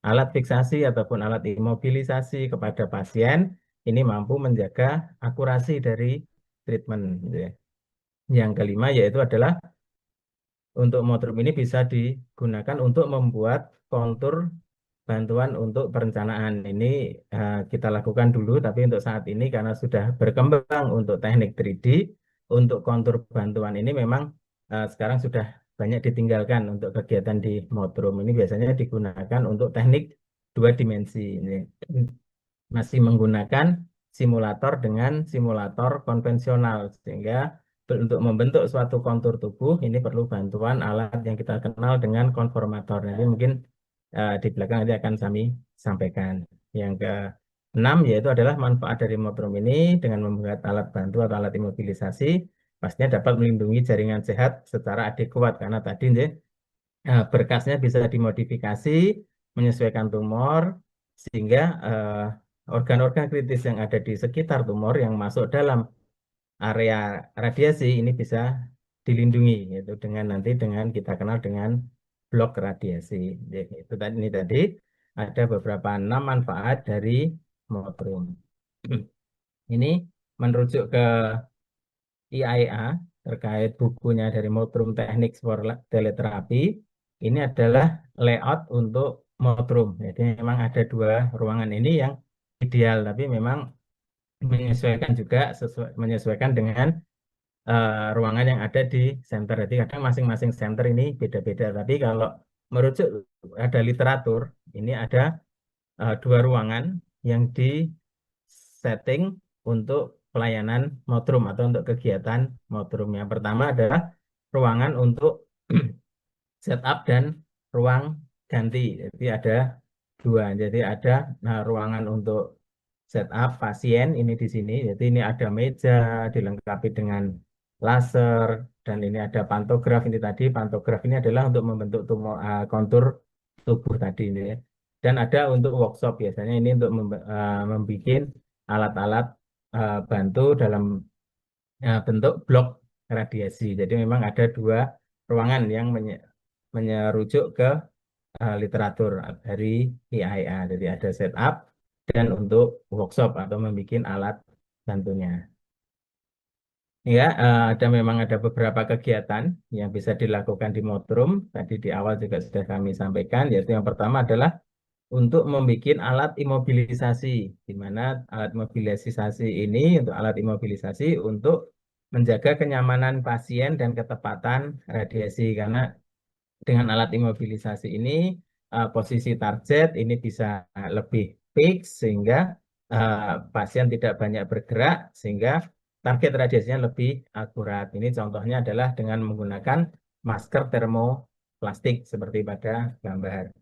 alat fiksasi ataupun alat imobilisasi kepada pasien ini mampu menjaga akurasi dari treatment, gitu ya. Yang kelima yaitu adalah untuk motrum ini bisa digunakan untuk membuat kontur bantuan untuk perencanaan. Ini kita lakukan dulu, tapi untuk saat ini karena sudah berkembang untuk teknik 3D, untuk kontur bantuan ini memang sekarang sudah banyak ditinggalkan untuk kegiatan di motrum. Ini biasanya digunakan untuk teknik 2 dimensi. Ini masih menggunakan simulator dengan simulator konvensional, sehingga untuk membentuk suatu kontur tubuh ini perlu bantuan alat yang kita kenal dengan konformator. Nanti mungkin di belakang nanti akan kami sampaikan. Yang keenam yaitu adalah manfaat dari motrum ini dengan membuat alat bantu atau alat imobilisasi pastinya dapat melindungi jaringan sehat secara adekuat karena tadi berkasnya bisa dimodifikasi menyesuaikan tumor sehingga organ-organ kritis yang ada di sekitar tumor yang masuk dalam area radiasi ini bisa dilindungi, yaitu dengan nanti dengan kita kenal dengan blok radiasi. Jadi, itu tadi ini tadi ada beberapa 6 manfaat dari motrum. Ini merujuk ke IAEA terkait bukunya dari Motrum Techniques for Teletherapy. Ini adalah layout untuk motrum. Jadi memang ada 2 ruangan ini yang ideal, tapi memang menyesuaikan juga menyesuaikan dengan ruangan yang ada di center. Jadi kadang masing-masing center ini beda-beda. Tapi kalau merujuk ada literatur, ini ada 2 ruangan yang di setting untuk pelayanan motrum atau untuk kegiatan motrum. Yang pertama adalah ruangan untuk setup dan ruang ganti. Jadi ada 2. Jadi ada ruangan untuk setup pasien ini di sini. Jadi ini ada meja dilengkapi dengan laser dan ini ada pantograf ini tadi. Pantograf ini adalah untuk membentuk kontur tubuh tadi ini ya. Dan ada untuk workshop biasanya ini untuk membuat alat-alat bantu dalam bentuk blok radiasi. Jadi memang ada 2 ruangan yang menyerujuk ke literatur dari IAEA. Jadi ada setup dan untuk workshop atau membuat alat bantunya. Ya, memang ada beberapa kegiatan yang bisa dilakukan di motrum. Tadi di awal juga sudah kami sampaikan, yaitu yang pertama adalah untuk membuat alat imobilisasi, di mana alat imobilisasi ini untuk alat imobilisasi untuk menjaga kenyamanan pasien dan ketepatan radiasi. Karena dengan alat imobilisasi ini posisi target ini bisa lebih fix sehingga pasien tidak banyak bergerak sehingga target radiasinya lebih akurat. Ini contohnya adalah dengan menggunakan masker termoplastik seperti pada gambar.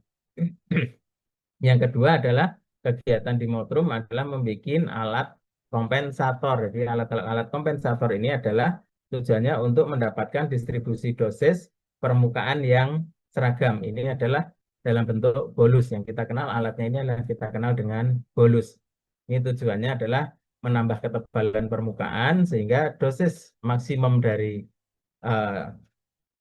Yang kedua adalah kegiatan di motrum adalah membuat alat kompensator. Jadi alat kompensator ini adalah tujuannya untuk mendapatkan distribusi dosis permukaan yang seragam. Ini adalah dalam bentuk bolus yang kita kenal, alatnya ini adalah kita kenal dengan bolus. Ini tujuannya adalah menambah ketebalan permukaan sehingga dosis maksimum dari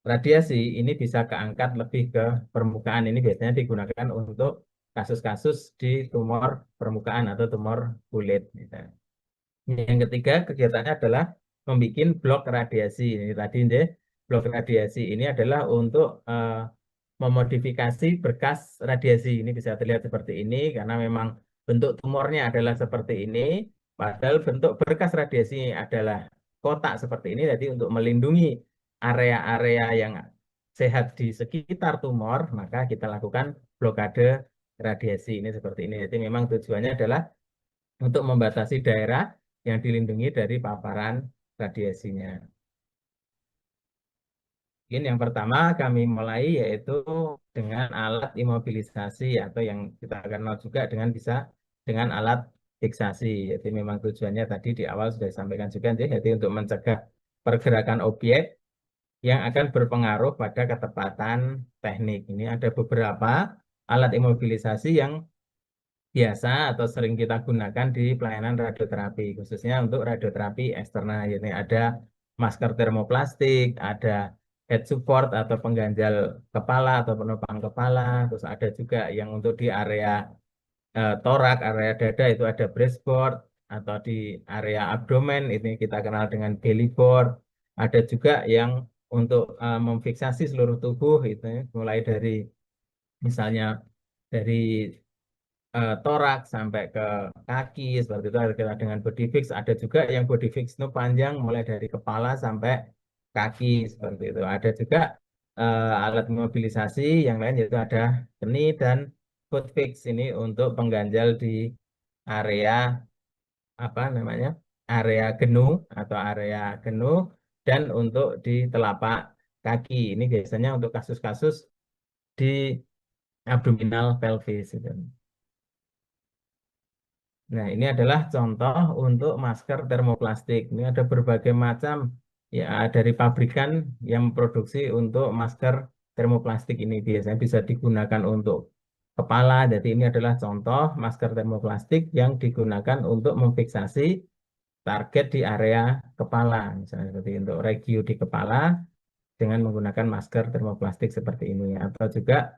radiasi ini bisa keangkat lebih ke permukaan. Ini biasanya digunakan untuk kasus-kasus di tumor permukaan atau tumor kulit. Gitu. Yang ketiga kegiatannya adalah membuat blok radiasi. Ini tadi blok radiasi ini adalah untuk memodifikasi berkas radiasi. Ini bisa terlihat seperti ini karena memang bentuk tumornya adalah seperti ini. Padahal bentuk berkas radiasi adalah kotak seperti ini. Jadi untuk melindungi area-area yang sehat di sekitar tumor, maka kita lakukan blokade radiasi ini seperti ini. Jadi memang tujuannya adalah untuk membatasi daerah yang dilindungi dari paparan radiasinya. Mungkin yang pertama kami mulai yaitu dengan alat imobilisasi atau yang kita kenal juga dengan alat fiksasi. Jadi memang tujuannya tadi di awal sudah disampaikan juga, jadi untuk mencegah pergerakan objek yang akan berpengaruh pada ketepatan teknik. Ini ada beberapa alat imobilisasi yang biasa atau sering kita gunakan di pelayanan radioterapi, khususnya untuk radioterapi eksternal. Ini ada masker termoplastik, ada head support atau pengganjal kepala atau penopang kepala. Terus ada juga yang untuk di area torak, area dada itu ada breastboard, atau di area abdomen ini kita kenal dengan belly board. Ada juga yang untuk memfiksasi seluruh tubuh itu ya, mulai dari misalnya dari torak sampai ke kaki seperti itu ada kita dengan body fix. Ada juga yang body fix itu panjang mulai dari kepala sampai kaki seperti itu. Ada juga alat mobilisasi yang lain yaitu ada keni dan foot fix ini untuk pengganjal di area apa namanya, area genu atau area genu, dan untuk di telapak kaki ini biasanya untuk kasus-kasus di abdominal pelvis itu. Nah, ini adalah contoh untuk masker termoplastik. Ini ada berbagai macam ya dari pabrikan yang memproduksi untuk masker termoplastik ini. Biasanya bisa digunakan untuk kepala. Jadi ini adalah contoh masker termoplastik yang digunakan untuk memfiksasi target di area kepala. Misalnya seperti untuk regio di kepala dengan menggunakan masker termoplastik seperti ini. Atau juga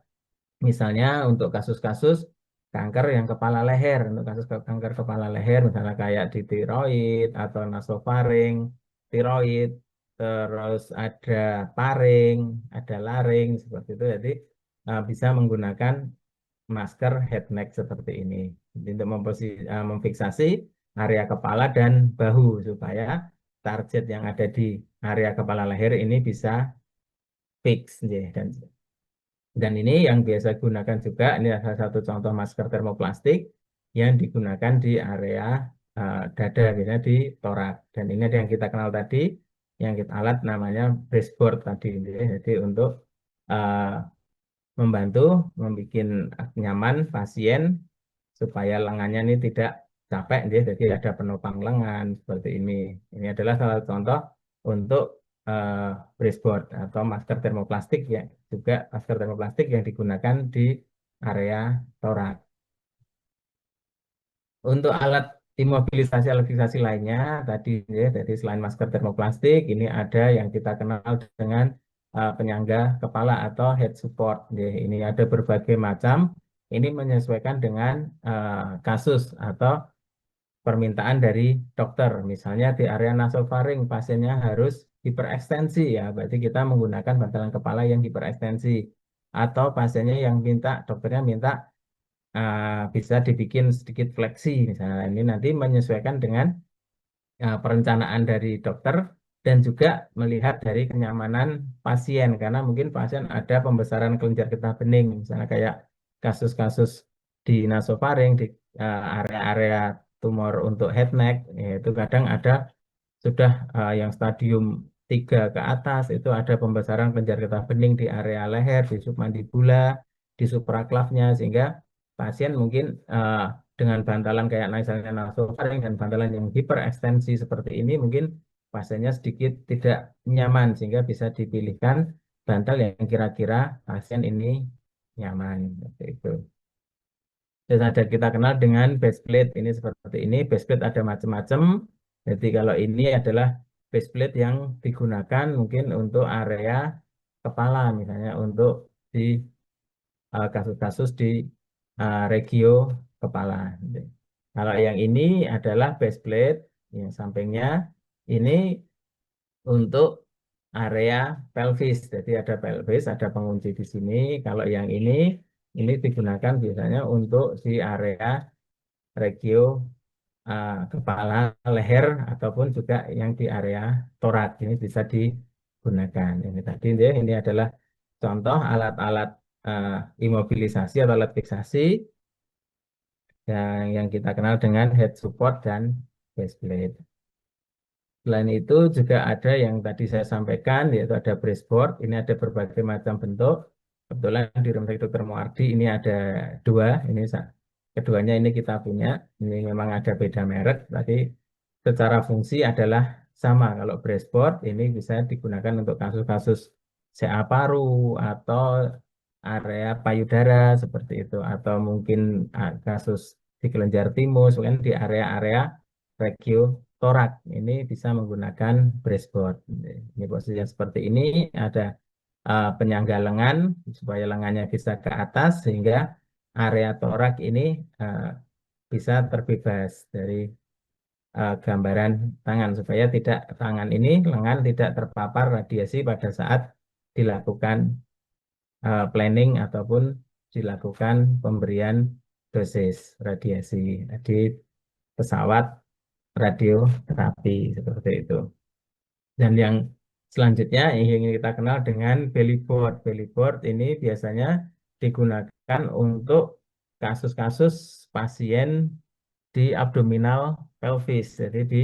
misalnya untuk kasus-kasus kanker yang kepala leher, untuk kasus kanker kepala leher, misalnya kayak di tiroid atau nasofaring, tiroid, terus ada paring, ada laring, seperti itu. Jadi bisa menggunakan masker head neck seperti ini. Jadi untuk memfiksasi area kepala dan bahu supaya target yang ada di area kepala leher ini bisa fix. Ya, dan ini yang biasa gunakan juga, ini salah satu contoh masker termoplastik yang digunakan di area dada, biasanya di torak. Dan ini ada yang kita kenal tadi, yang kita alat namanya breastboard tadi. Ya. Jadi untuk uh, membantu membuat nyaman pasien supaya lengannya ini tidak capek, ya. Jadi ada penopang lengan seperti ini. Ini adalah salah satu contoh untuk breastboard atau masker termoplastik ya, juga masker termoplastik yang digunakan di area torak. Untuk alat imobilisasi imobilisasi lainnya tadi ya, jadi selain masker termoplastik ini ada yang kita kenal dengan penyangga kepala atau head support. Ya, ini ada berbagai macam. Ini menyesuaikan dengan kasus atau permintaan dari dokter. Misalnya di area nasofaring pasiennya harus hiperekstensi ya, berarti kita menggunakan bantalan kepala yang hiperekstensi. Atau pasiennya yang minta, dokternya minta bisa dibikin sedikit fleksi misalnya. Ini nanti menyesuaikan dengan perencanaan dari dokter dan juga melihat dari kenyamanan pasien karena mungkin pasien ada pembesaran kelenjar getah bening misalnya kayak kasus-kasus di nasofaring di area-area tumor untuk head neck ya, itu kadang ada sudah yang stadium 3 ke atas itu ada pembesaran kelenjar getah bening di area leher, di submandibula, di supraklavnya sehingga pasien mungkin dengan bantalan kayak misalnya nasofaring dan bantalan yang hiperekstensi seperti ini mungkin pasiennya sedikit tidak nyaman sehingga bisa dipilihkan bantal yang kira-kira pasien ini nyaman seperti itu. Dan ada kita kenal dengan base plate ini seperti ini. Base plate ada macam-macam. Jadi kalau ini adalah base plate yang digunakan mungkin untuk area kepala misalnya untuk di kasus-kasus di regio kepala. Kalau yang ini adalah base plate yang sampingnya ini untuk area pelvis. Jadi ada pelvis, ada pengunci di sini. Kalau yang ini digunakan biasanya untuk di area regio kepala, leher, ataupun juga yang di area torak. Ini bisa digunakan. Ini tadi ya, ini adalah contoh alat-alat imobilisasi atau alat fiksasi yang kita kenal dengan head support dan base plate. Selain itu juga ada yang tadi saya sampaikan, yaitu ada breastboard. Ini ada berbagai macam bentuk. Kebetulan di Rumah Sakit Dr. Muardi ini ada dua. Ini keduanya ini kita punya. Ini memang ada beda merek, tapi secara fungsi adalah sama. Kalau breastboard ini bisa digunakan untuk kasus-kasus CA paru atau area payudara seperti itu, atau mungkin kasus di kelenjar timus, mungkin di area-area regio torak ini bisa menggunakan breastboard. Ini posisi yang seperti ini ada penyangga lengan supaya lengannya bisa ke atas sehingga area torak ini eh, bisa terbebas dari gambaran tangan supaya tidak tangan ini lengan tidak terpapar radiasi pada saat dilakukan planning ataupun dilakukan pemberian dosis radiasi di pesawat radioterapi seperti itu. Dan yang selanjutnya yang ingin kita kenal dengan belly board. Belly board ini biasanya digunakan untuk kasus-kasus pasien di abdominal pelvis. Jadi di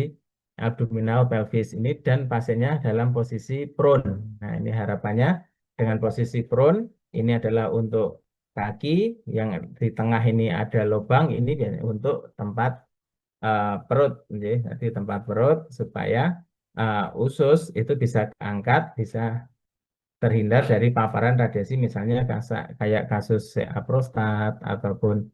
abdominal pelvis ini dan pasiennya dalam posisi prone. Nah, ini harapannya dengan posisi prone ini adalah untuk kaki yang di tengah ini ada lubang ini untuk tempat perut, jadi tempat perut supaya usus itu bisa angkat, bisa terhindar dari paparan radiasi, misalnya kayak kasus CA prostat ataupun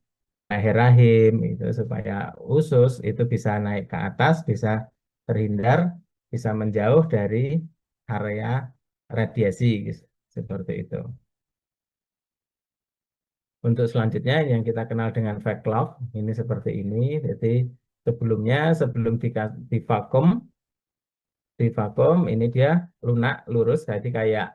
leher rahim, itu supaya usus itu bisa naik ke atas, bisa terhindar, bisa menjauh dari area radiasi, seperti itu. Untuk selanjutnya yang kita kenal dengan backlog, ini seperti ini. Jadi sebelumnya, sebelum divakum, ini dia lunak, lurus, jadi kayak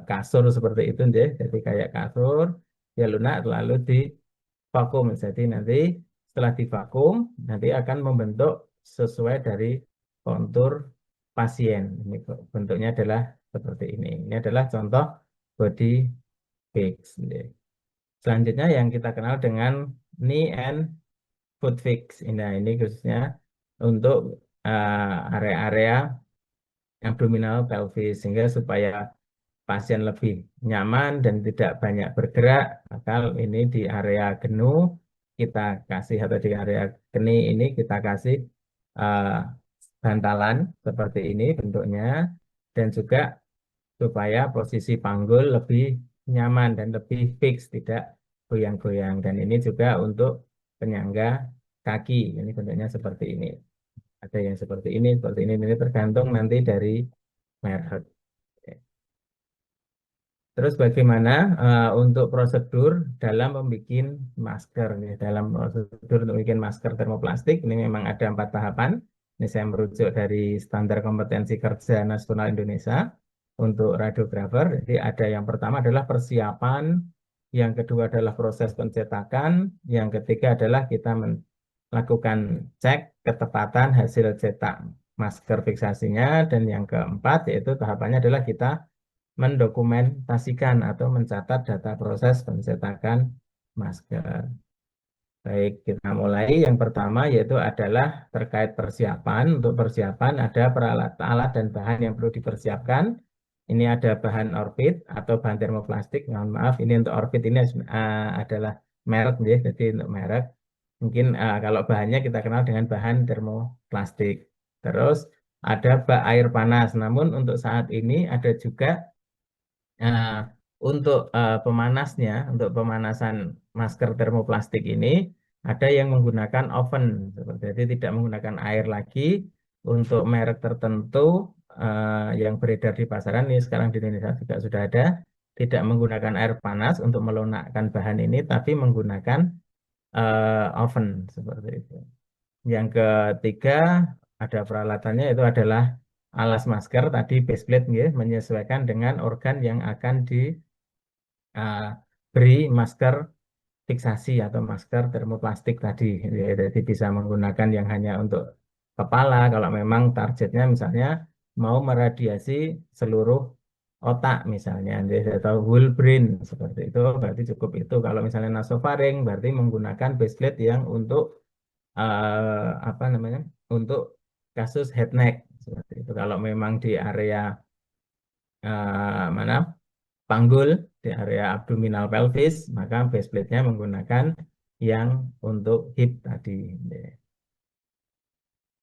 kasur seperti itu, deh. Jadi kayak kasur, dia lunak, lalu divakum. Jadi nanti setelah divakum, nanti akan membentuk sesuai dari kontur pasien. Ini bentuknya adalah seperti ini. Ini adalah contoh body fix. Selanjutnya yang kita kenal dengan knee and foot fix. Nah, ini khususnya untuk area-area abdominal pelvis sehingga supaya pasien lebih nyaman dan tidak banyak bergerak, maka ini di area genu kita kasih atau di area keni ini kita kasih uh, bantalan seperti ini bentuknya dan juga supaya posisi panggul lebih nyaman dan lebih fix, tidak goyang-goyang. Dan ini juga untuk penyangga kaki, ini bentuknya seperti ini. Ada yang seperti ini tergantung nanti dari merek. Terus bagaimana untuk prosedur dalam membuat masker? Dalam prosedur untuk membuat masker termoplastik, ini memang ada 4 tahapan. Ini saya merujuk dari Standar Kompetensi Kerja Nasional Indonesia untuk radiografer. Jadi ada yang pertama adalah persiapan, yang kedua adalah proses pencetakan, yang ketiga adalah kita melakukan cek ketepatan hasil cetak masker fiksasinya, dan yang keempat yaitu tahapannya adalah kita mendokumentasikan atau mencatat data proses pencetakan masker. Baik, kita mulai. Yang pertama yaitu adalah terkait persiapan. Untuk persiapan ada peralatan, alat dan bahan yang perlu dipersiapkan. Ini ada bahan orbit atau bahan termoplastik. Mohon maaf, ini untuk orbit ini adalah merek, ya. Jadi untuk merek. Mungkin kalau bahannya kita kenal dengan bahan termoplastik. Terus ada bak air panas. Namun untuk saat ini ada juga Nah, untuk pemanasnya, untuk pemanasan masker termoplastik ini, ada yang menggunakan oven, jadi tidak menggunakan air lagi. Untuk merek tertentu yang beredar di pasaran ini sekarang di Indonesia juga sudah ada, tidak menggunakan air panas untuk melunakkan bahan ini, tapi menggunakan oven seperti itu. Yang ketiga ada peralatannya itu adalah alas masker tadi baseplate ya, menyesuaikan dengan organ yang akan diberi masker fiksasi atau masker termoplastik tadi. Ya, jadi bisa menggunakan yang hanya untuk kepala kalau memang targetnya misalnya mau meradiasi seluruh otak misalnya, jadi atau whole brain seperti itu berarti cukup itu. Kalau misalnya nasofaring berarti menggunakan baseplate yang untuk apa namanya untuk kasus head neck seperti itu. Kalau memang di area mana panggul di area abdominal pelvis maka baseplate-nya menggunakan yang untuk hip tadi.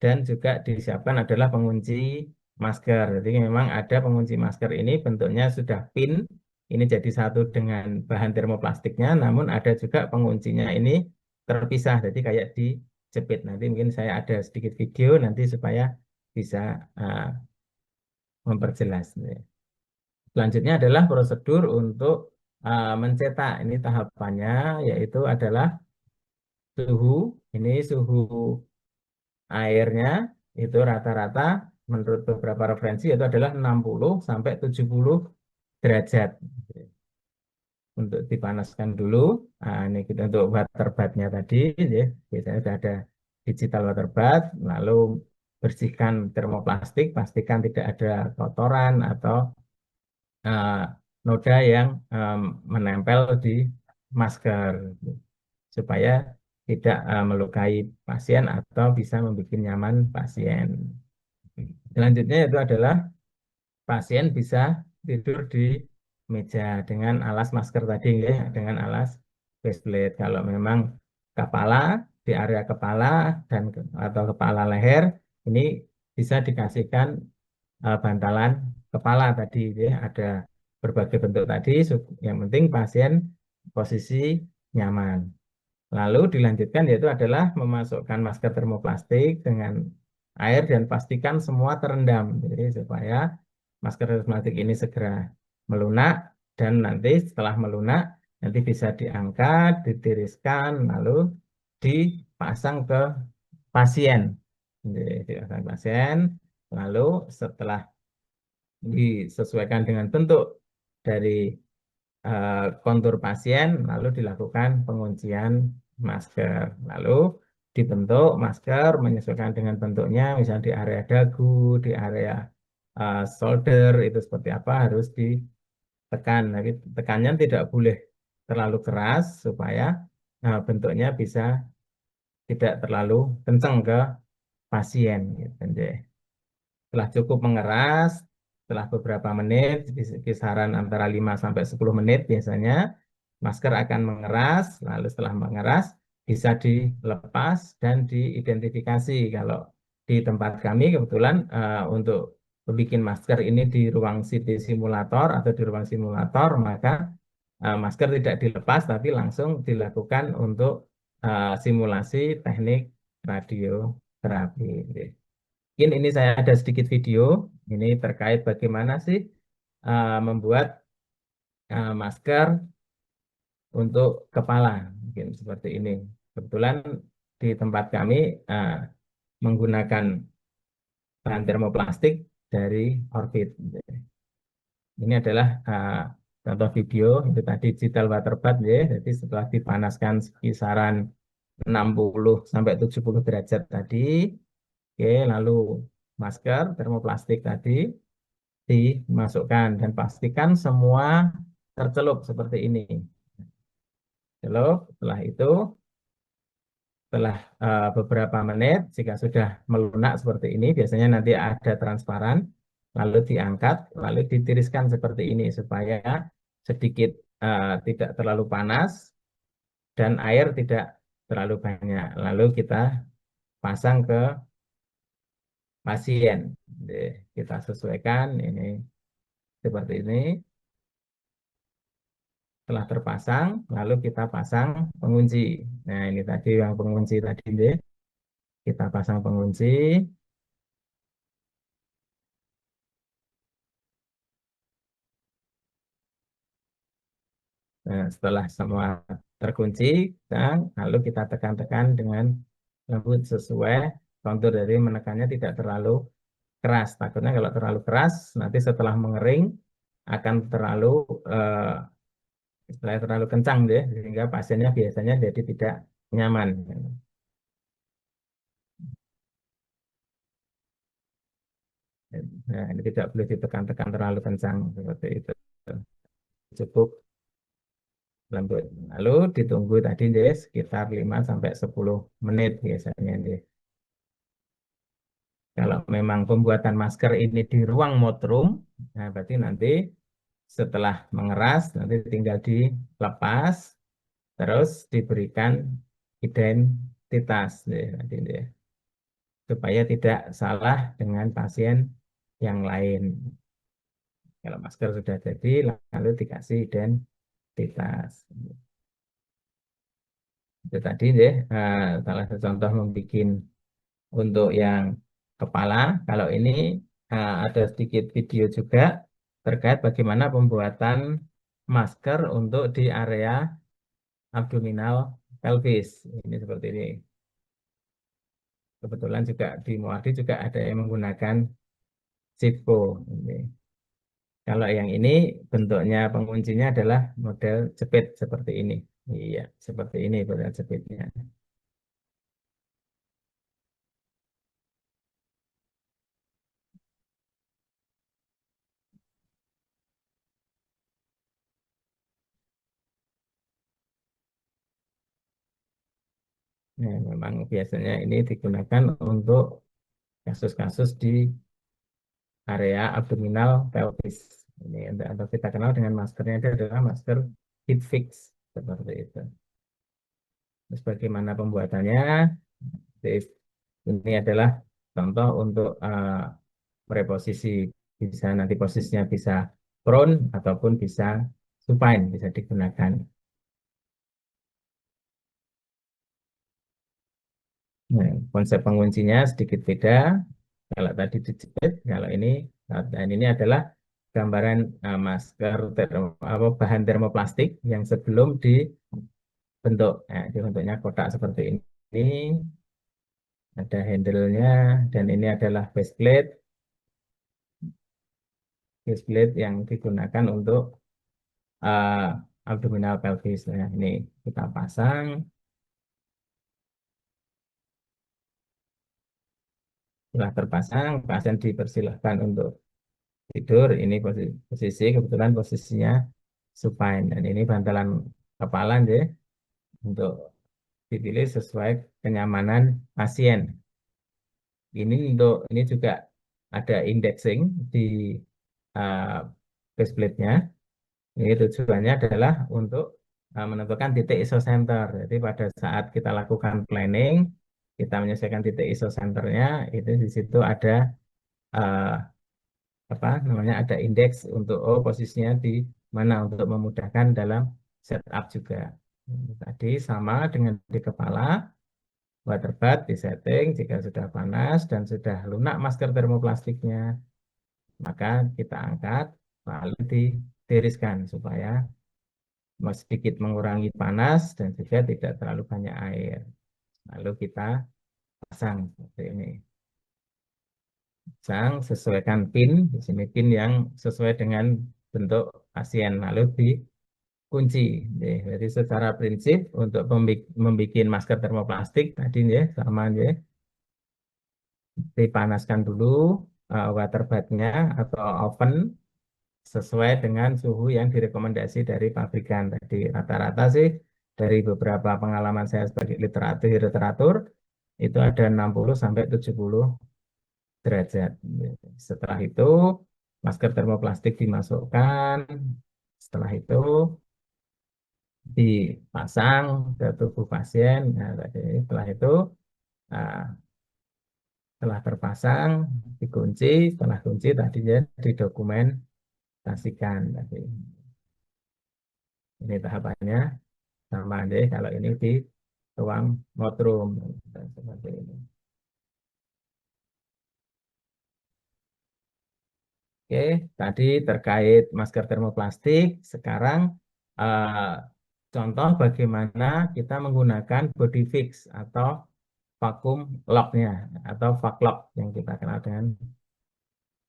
Dan juga disiapkan adalah pengunci masker. Jadi memang ada pengunci masker ini bentuknya sudah pin. Ini jadi satu dengan bahan termoplastiknya, namun ada juga penguncinya ini terpisah. Jadi kayak dijepit. Nanti mungkin saya ada sedikit video nanti supaya bisa memperjelas. Selanjutnya adalah prosedur untuk mencetak. Ini tahapannya yaitu adalah suhu. Ini suhu airnya itu rata-rata menurut beberapa referensi itu adalah 60 sampai 70 derajat. Untuk dipanaskan dulu. Nah, ini kita untuk water bathnya tadi, ya, biasanya sudah ada digital water bath. Lalu bersihkan termoplastik, pastikan tidak ada kotoran atau eh, noda yang menempel di masker supaya tidak melukai pasien atau bisa membuat nyaman pasien. Selanjutnya itu adalah pasien bisa tidur di meja dengan alas masker tadi ya, dengan alas faceplate. Kalau memang kepala di area kepala dan atau kepala leher ini bisa dikasihkan bantalan kepala tadi ya, ada berbagai bentuk tadi. Yang penting pasien posisi nyaman. Lalu dilanjutkan yaitu adalah memasukkan masker termoplastik dengan air dan pastikan semua terendam. Jadi supaya masker termoplastik ini segera melunak dan nanti setelah melunak nanti bisa diangkat, ditiriskan, lalu dipasang ke pasien. Jadi, dipasang pasien, lalu setelah disesuaikan dengan bentuk dari kontur pasien, lalu dilakukan penguncian masker. Lalu dibentuk masker menyesuaikan dengan bentuknya, misalnya di area dagu, di area shoulder, itu seperti apa harus ditekan. Tapi tekannya tidak boleh terlalu keras supaya bentuknya bisa tidak terlalu kencang ke pasien. Gitu. Setelah cukup mengeras, setelah beberapa menit, kisaran antara 5 sampai 10 menit biasanya, masker akan mengeras, lalu setelah mengeras, bisa dilepas dan diidentifikasi. Kalau di tempat kami kebetulan untuk membuat masker ini di ruang CT simulator atau di ruang simulator, maka masker tidak dilepas, tapi langsung dilakukan untuk simulasi teknik radioterapi. Mungkin ini saya ada sedikit video ini terkait bagaimana sih membuat masker untuk kepala, mungkin seperti ini. Kebetulan di tempat kami uh, menggunakan bahan termoplastik dari Orbit. Ini adalah contoh video itu tadi digital water bath ya. Jadi setelah dipanaskan kisaran 60 sampai 70 derajat tadi, oke, lalu masker termoplastik tadi dimasukkan dan pastikan semua tercelup seperti ini. Celup, setelah itu, setelah beberapa menit, jika sudah melunak seperti ini, biasanya nanti ada transparan, lalu diangkat, lalu ditiriskan seperti ini supaya sedikit tidak terlalu panas dan air tidak terlalu banyak. Lalu kita pasang ke pasien. Jadi, kita sesuaikan ini seperti ini. Setelah terpasang, lalu kita pasang pengunci. Nah, ini tadi yang pengunci tadi, deh. Kita pasang pengunci. Nah, setelah semua terkunci, lalu kita tekan-tekan dengan lembut sesuai kontur dari menekannya tidak terlalu keras. Takutnya kalau terlalu keras, nanti setelah mengering akan terlalu terlalu kencang deh, sehingga pasiennya biasanya jadi tidak nyaman. Nah, ini tidak boleh ditekan-tekan terlalu kencang seperti itu. Cukup lembut. Lalu ditunggu tadi deh sekitar 5 sampai 10 menit biasanya deh. Kalau memang pembuatan masker ini di ruang modroom, nah berarti nanti setelah mengeras nanti tinggal dilepas terus diberikan identitas deh, nanti deh, supaya tidak salah dengan pasien yang lain. Kalau masker sudah jadi, lalu dikasih identitas. Itu tadi deh, salah satu contoh membuat untuk yang kepala. Kalau ini ada sedikit video juga terkait bagaimana pembuatan masker untuk di area abdominal pelvis. Ini seperti ini. Kebetulan juga di Muadi juga ada yang menggunakan Zippo. Ini. Kalau yang ini bentuknya penguncinya adalah model jepit seperti ini. Iya, seperti ini model jepitnya. Nah, memang biasanya ini digunakan untuk kasus-kasus di area abdominal pelvis. Ini atau kita kenal dengan maskernya itu adalah masker heat fix seperti itu. Terus bagaimana pembuatannya? Jadi, ini adalah contoh untuk mereposisi, bisa nanti posisinya bisa prone ataupun bisa supine, bisa digunakan. Nah, konsep penguncinya sedikit beda. Kalau tadi dijepit, kalau ini, dan ini adalah gambaran masker apa, bahan termoplastik yang sebelum dibentuk. Nah, dibentuknya kotak seperti ini, ada handle-nya, dan ini adalah faceplate yang digunakan untuk uh, abdominal pelvis. Nah, ini kita pasang. Setelah terpasang, pasien dipersilahkan untuk tidur. Ini posisi kebetulan posisinya supine. Dan ini bantalan kepala ya, untuk dipilih sesuai kenyamanan pasien. Ini juga ada indexing di uh, faceplate-nya. Ini tujuannya adalah untuk menentukan titik isocenter. Jadi pada saat kita lakukan planning, kita menyesuaikan titik isocenternya, itu di situ ada uh, apa namanya, ada indeks untuk posisinya di mana untuk memudahkan dalam setup juga. Tadi sama dengan di kepala, water bath di setting jika sudah panas dan sudah lunak masker termoplastiknya, maka kita angkat lalu ditiriskan supaya sedikit mengurangi panas dan juga tidak terlalu banyak air. Lalu kita pasang seperti ini. Pasang, sesuaikan pin, di sini pin yang sesuai dengan bentuk pasien, lalu dikunci. Jadi secara prinsip untuk membuat masker termoplastik tadi ya sama ya, dipanaskan dulu water bath-nya atau oven sesuai dengan suhu yang direkomendasi dari pabrikan. Tadi rata-rata sih dari beberapa pengalaman saya sebagai literatur itu ada 60 sampai 70 derajat. Setelah itu masker termoplastik dimasukkan. Setelah itu dipasang ke tubuh pasien. Nah, tadi setelah itu nah, setelah terpasang dikunci. Setelah kunci tadinya didokumentasikan tadi. Ini tahapannya sama deh kalau ini di ruang modroom seperti ini. Oke, tadi terkait masker termoplastik. Sekarang eh, contoh bagaimana kita menggunakan body fix atau vakum locknya atau vac lock yang kita kenal dengan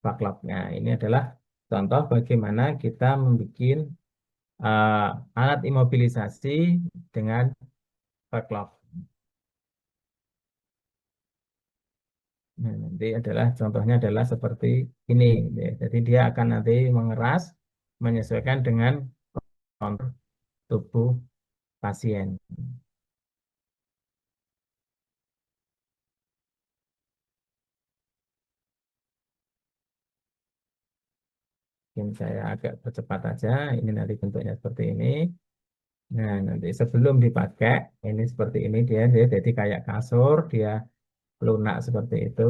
vac lock. Nah, ini adalah contoh bagaimana kita membuat alat imobilisasi dengan vac lock. Nah, nanti adalah contohnya adalah seperti ini. Ya. Jadi dia akan nanti mengeras menyesuaikan dengan kontur tubuh pasien. Mungkin saya agak percepat aja. Ini nanti bentuknya seperti ini. Nah, nanti sebelum dipakai, ini seperti ini dia jadi kayak kasur, dia lunak seperti itu.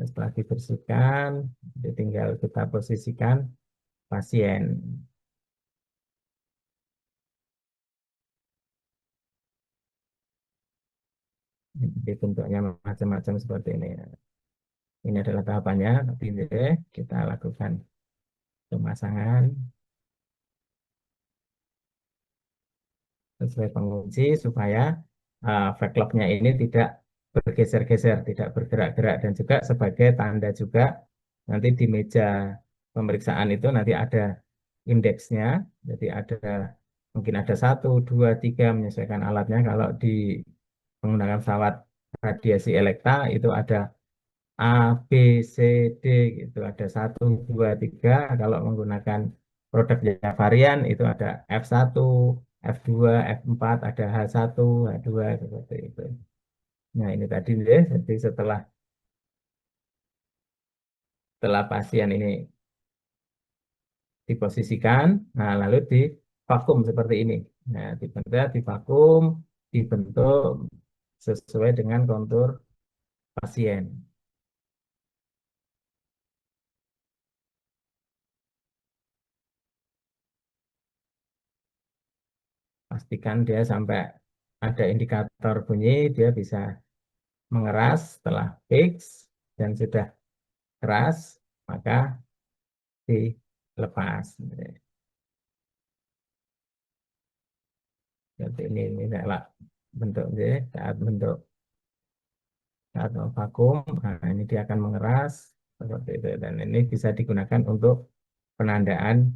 Setelah dibersihkan, jadi tinggal kita posisikan pasien. Jadi bentuknya macam-macam seperti ini. Ini adalah tahapannya, nanti deh kita lakukan. pemasangan sesuai pengunci supaya backlognya ini tidak bergeser-geser, tidak bergerak-gerak dan juga sebagai tanda juga nanti di meja pemeriksaan itu nanti ada indeksnya, jadi ada mungkin ada satu, dua, tiga menyesuaikan alatnya. Kalau di menggunakan pesawat radiasi elekta itu ada A, B, C, D gitu, ada satu, dua, tiga. Kalau menggunakan produknya varian itu ada F1, F2, F4, ada H1, H2 seperti itu. Nah, ini tadi deh, jadi setelah pasien ini diposisikan, nah lalu di vakum seperti ini. Nah, dibentuk, divakum, dibentuk sesuai dengan kontur pasien. Pastikan dia sampai ada indikator bunyi, dia bisa mengeras setelah fix dan sudah keras, maka dilepas. Jadi ini adalah bentuk dia, saat vakum, nah ini dia akan mengeras seperti itu dan ini bisa digunakan untuk penandaan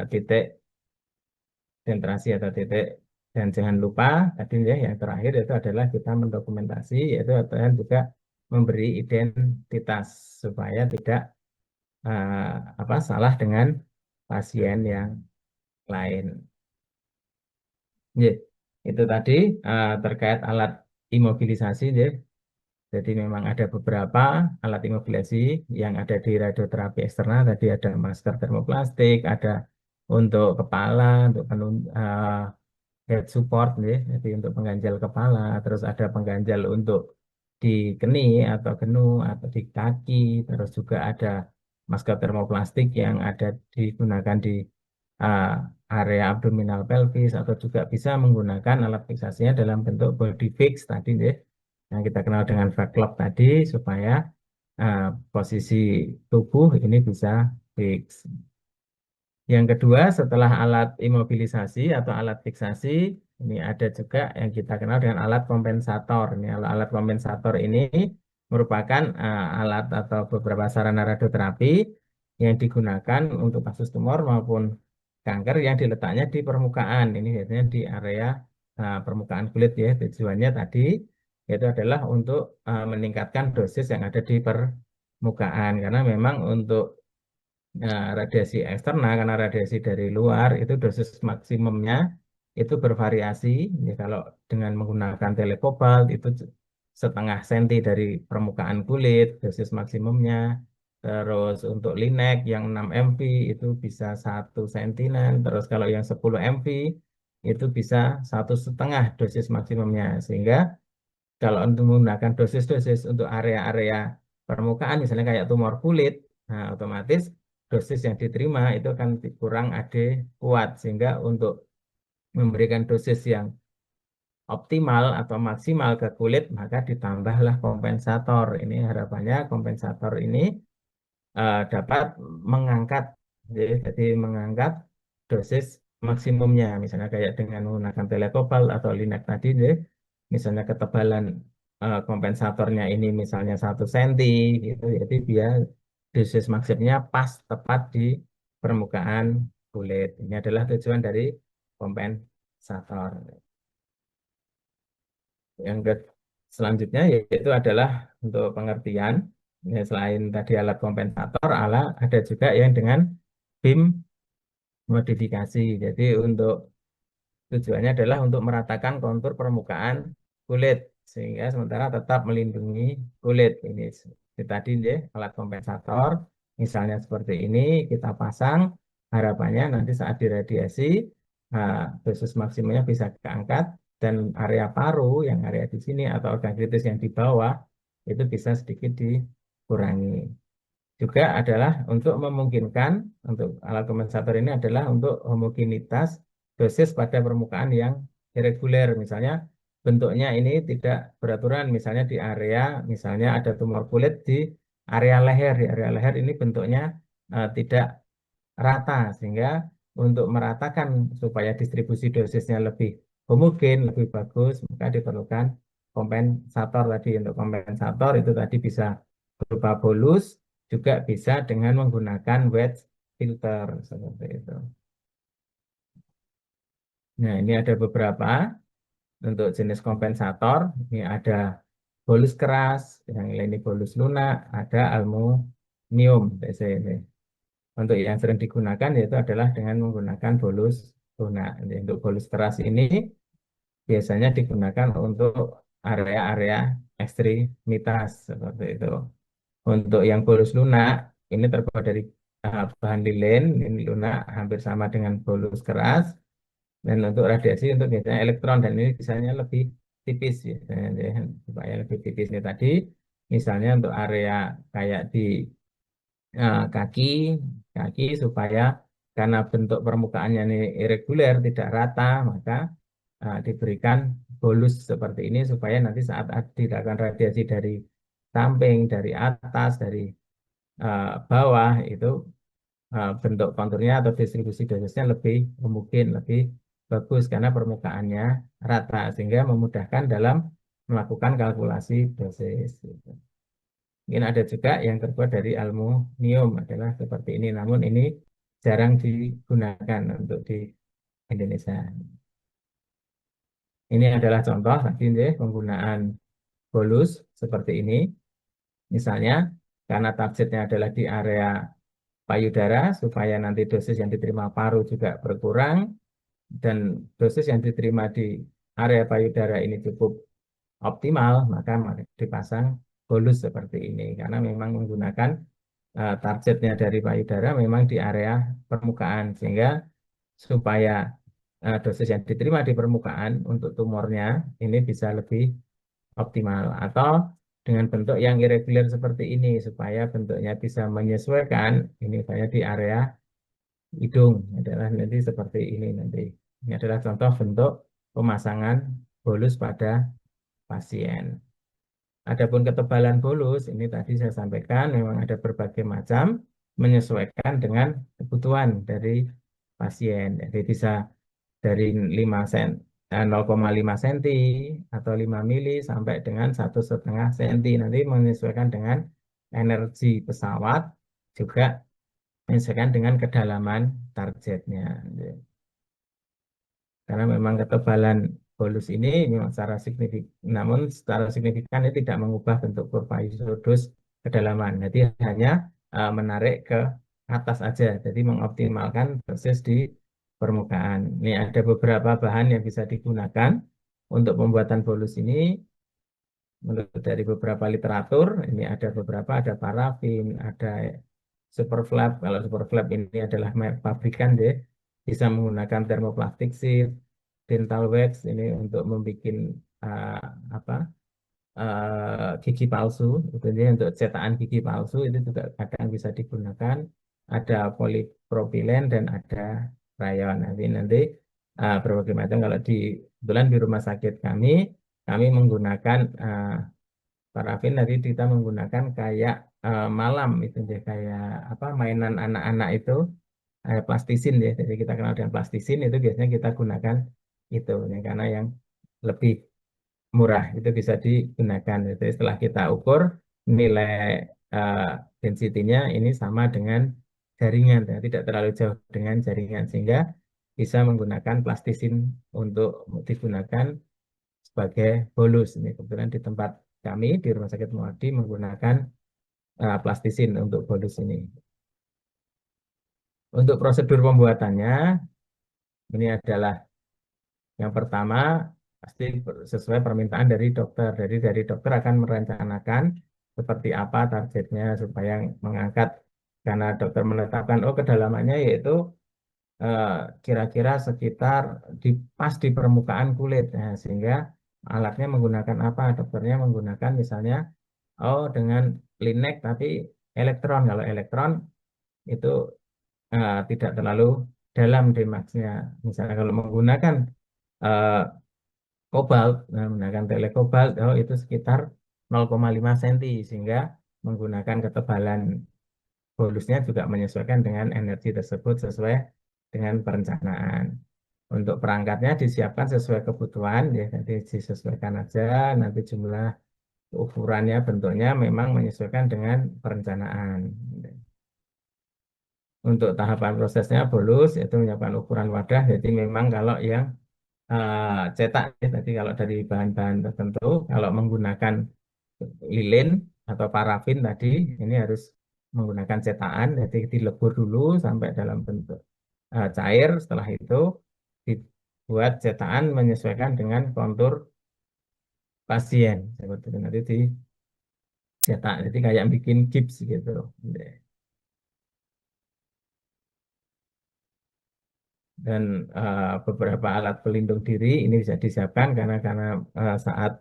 titik sentrasi atau titik. Dan jangan lupa tadi ya yang terakhir itu adalah kita mendokumentasi yaitu dan juga memberi identitas supaya tidak salah dengan pasien yang lain. Ya, itu tadi terkait alat imobilisasi ya. Jadi memang ada beberapa alat imobilisasi yang ada di radioterapi eksternal. Tadi ada masker termoplastik, ada untuk kepala, untuk head support nih, jadi untuk pengganjal kepala, terus ada pengganjal untuk di keni atau genu atau di kaki, terus juga ada masker termoplastik yang ada digunakan di uh, area abdominal pelvis atau juga bisa menggunakan alat fiksasinya dalam bentuk body fix tadi deh, yang kita kenal dengan backlog tadi supaya uh, posisi tubuh ini bisa fix. Yang kedua, setelah alat imobilisasi atau alat fiksasi, ini ada juga yang kita kenal dengan alat kompensator. Ini alat kompensator ini merupakan alat atau beberapa sarana radioterapi yang digunakan untuk kasus tumor maupun kanker yang diletaknya di permukaan. Ini biasanya di area permukaan kulit ya. Tujuannya tadi itu adalah untuk meningkatkan dosis yang ada di permukaan karena memang untuk radiasi eksternal karena radiasi dari luar itu dosis maksimumnya itu bervariasi. Ya, kalau dengan menggunakan telekobalt itu setengah senti dari permukaan kulit dosis maksimumnya. Terus untuk linek yang 6 mV itu bisa 1 sentinan. Terus kalau yang 10 mV itu bisa 1,5 dosis maksimumnya. Sehingga kalau untuk menggunakan dosis-dosis untuk area-area permukaan, misalnya kayak tumor kulit, nah otomatis dosis yang diterima itu akan kurang AD kuat. Sehingga untuk memberikan dosis yang optimal atau maksimal ke kulit, maka ditambahlah kompensator. Ini harapannya kompensator ini dapat mengangkat, ya, jadi mengangkat dosis maksimumnya. Misalnya kayak dengan menggunakan telekopal atau linek tadi, ya, misalnya ketebalan kompensatornya ini misalnya 1 senti, gitu. Jadi biar dosis maksimumnya pas tepat di permukaan kulit. Ini adalah tujuan dari kompensator. Yang selanjutnya yaitu adalah untuk pengertian. Ya, selain tadi alat kompensator, ada juga yang dengan beam modifikasi. Jadi untuk tujuannya adalah untuk meratakan kontur permukaan kulit sehingga sementara tetap melindungi kulit. Ini tadi ya, alat kompensator. Misalnya seperti ini kita pasang, harapannya nanti saat diradiasi dosis maksimumnya bisa keangkat dan area paru yang area di sini atau organ kritis yang di bawah itu bisa sedikit dikurangi. Juga adalah untuk memungkinkan untuk alat kompensator ini adalah untuk homogenitas dosis pada permukaan yang irregular. Misalnya bentuknya ini tidak beraturan, misalnya di area, misalnya ada tumor kulit di area leher. Di area leher ini bentuknya tidak rata, sehingga untuk meratakan supaya distribusi dosisnya lebih homogen, lebih bagus, maka diperlukan kompensator tadi. Untuk kompensator itu tadi bisa berupa bolus, juga bisa dengan menggunakan wedge filter seperti itu. Nah, ini ada beberapa untuk jenis kompensator. Ini ada bolus keras, yang ini bolus lunak, ada aluminium ini. Untuk yang sering digunakan yaitu adalah dengan menggunakan bolus lunak. Jadi, untuk bolus keras ini biasanya digunakan untuk area-area ekstremitas seperti itu. Untuk yang bolus lunak ini terbuat dari bahan lilin, ini lunak hampir sama dengan bolus keras. Dan untuk radiasi untuk biasanya elektron, dan ini misalnya lebih tipis ya, supaya lebih tipis ini tadi. Misalnya untuk area kayak di kaki, supaya karena bentuk permukaannya ini irregular, tidak rata, maka diberikan bolus seperti ini supaya nanti saat dilakukan radiasi dari samping, dari atas, dari bawah itu bentuk konturnya atau distribusi dosisnya lebih homogen, lebih bagus karena permukaannya rata sehingga memudahkan dalam melakukan kalkulasi dosis. Gitu. Mungkin ada juga yang terbuat dari aluminium adalah seperti ini, namun ini jarang digunakan untuk di Indonesia. Ini adalah contoh tadi penggunaan bolus seperti ini. Misalnya karena targetnya adalah di area payudara supaya nanti dosis yang diterima paru juga berkurang dan dosis yang diterima di area payudara ini cukup optimal, maka dipasang bolus seperti ini karena memang menggunakan targetnya dari payudara memang di area permukaan sehingga supaya dosis yang diterima di permukaan untuk tumornya ini bisa lebih optimal atau dengan bentuk yang irregular seperti ini supaya bentuknya bisa menyesuaikan ini saya di area hidung adalah nanti seperti ini nanti. Ini adalah contoh bentuk pemasangan bolus pada pasien. Adapun ketebalan bolus, ini tadi saya sampaikan memang ada berbagai macam menyesuaikan dengan kebutuhan dari pasien. Jadi bisa dari 0,5 cm atau 5 mili sampai dengan 1,5 cm. Nanti menyesuaikan dengan energi pesawat, juga menyesuaikan dengan kedalaman targetnya. Karena memang ketebalan bolus ini memang secara signifikan, namun secara signifikan ini tidak mengubah bentuk kurva isodus kedalaman. Jadi hanya menarik ke atas aja, jadi mengoptimalkan dosis di permukaan. Ini ada beberapa bahan yang bisa digunakan untuk pembuatan bolus ini. Menurut dari beberapa literatur, ini ada beberapa, ada parafin, ada superflap. Kalau superflap ini adalah merek pabrikan, deh. Bisa menggunakan thermoplastic sheet, dental wax ini untuk membuat uh, apa gigi palsu, itu dia untuk cetakan gigi palsu itu juga kadang bisa digunakan. Ada polipropilen dan ada rayon. Nanti berbagai macam. Kalau di kebetulan di rumah sakit kami menggunakan parafin. Tadi kita menggunakan kayak malam itu dia kayak apa mainan anak-anak itu plastisin ya. Jadi kita kenal dengan plastisin itu biasanya kita gunakan itu ya, karena yang lebih murah itu bisa digunakan. Itu setelah kita ukur nilai uh, density-nya ini sama dengan jaringan, ya, tidak terlalu jauh dengan jaringan sehingga bisa menggunakan plastisin untuk digunakan sebagai bolus. Ini kebetulan di tempat kami di Rumah Sakit Muadi menggunakan plastisin untuk bolus ini. Untuk prosedur pembuatannya, ini adalah yang pertama pasti sesuai permintaan dari dokter. Jadi dari dokter akan merencanakan seperti apa targetnya supaya mengangkat karena dokter menetapkan oh kedalamannya yaitu eh, kira-kira sekitar pas di permukaan kulit. Nah, sehingga alatnya menggunakan apa? Dokternya menggunakan misalnya oh dengan linek tapi elektron. Kalau elektron itu tidak terlalu dalam demaksnya. Misalnya kalau menggunakan eh, kobalt, nah, menggunakan telekobalt, oh itu sekitar 0,5 cm sehingga menggunakan ketebalan bolusnya juga menyesuaikan dengan energi tersebut sesuai dengan perencanaan. Untuk perangkatnya disiapkan sesuai kebutuhan, ya, nanti disesuaikan aja, nanti jumlah ukurannya, bentuknya memang menyesuaikan dengan perencanaan. Untuk tahapan prosesnya bolus, yaitu menyiapkan ukuran wadah, jadi memang kalau yang cetak, ya, tadi kalau dari bahan-bahan tertentu, kalau menggunakan lilin atau parafin tadi, ini harus menggunakan cetakan, jadi dilebur dulu sampai dalam bentuk cair. Setelah itu dibuat cetakan menyesuaikan dengan kontur pasien seperti itu, nanti dicetak, jadi kayak bikin gips gitu. Dan beberapa alat pelindung diri ini bisa disiapkan karena saat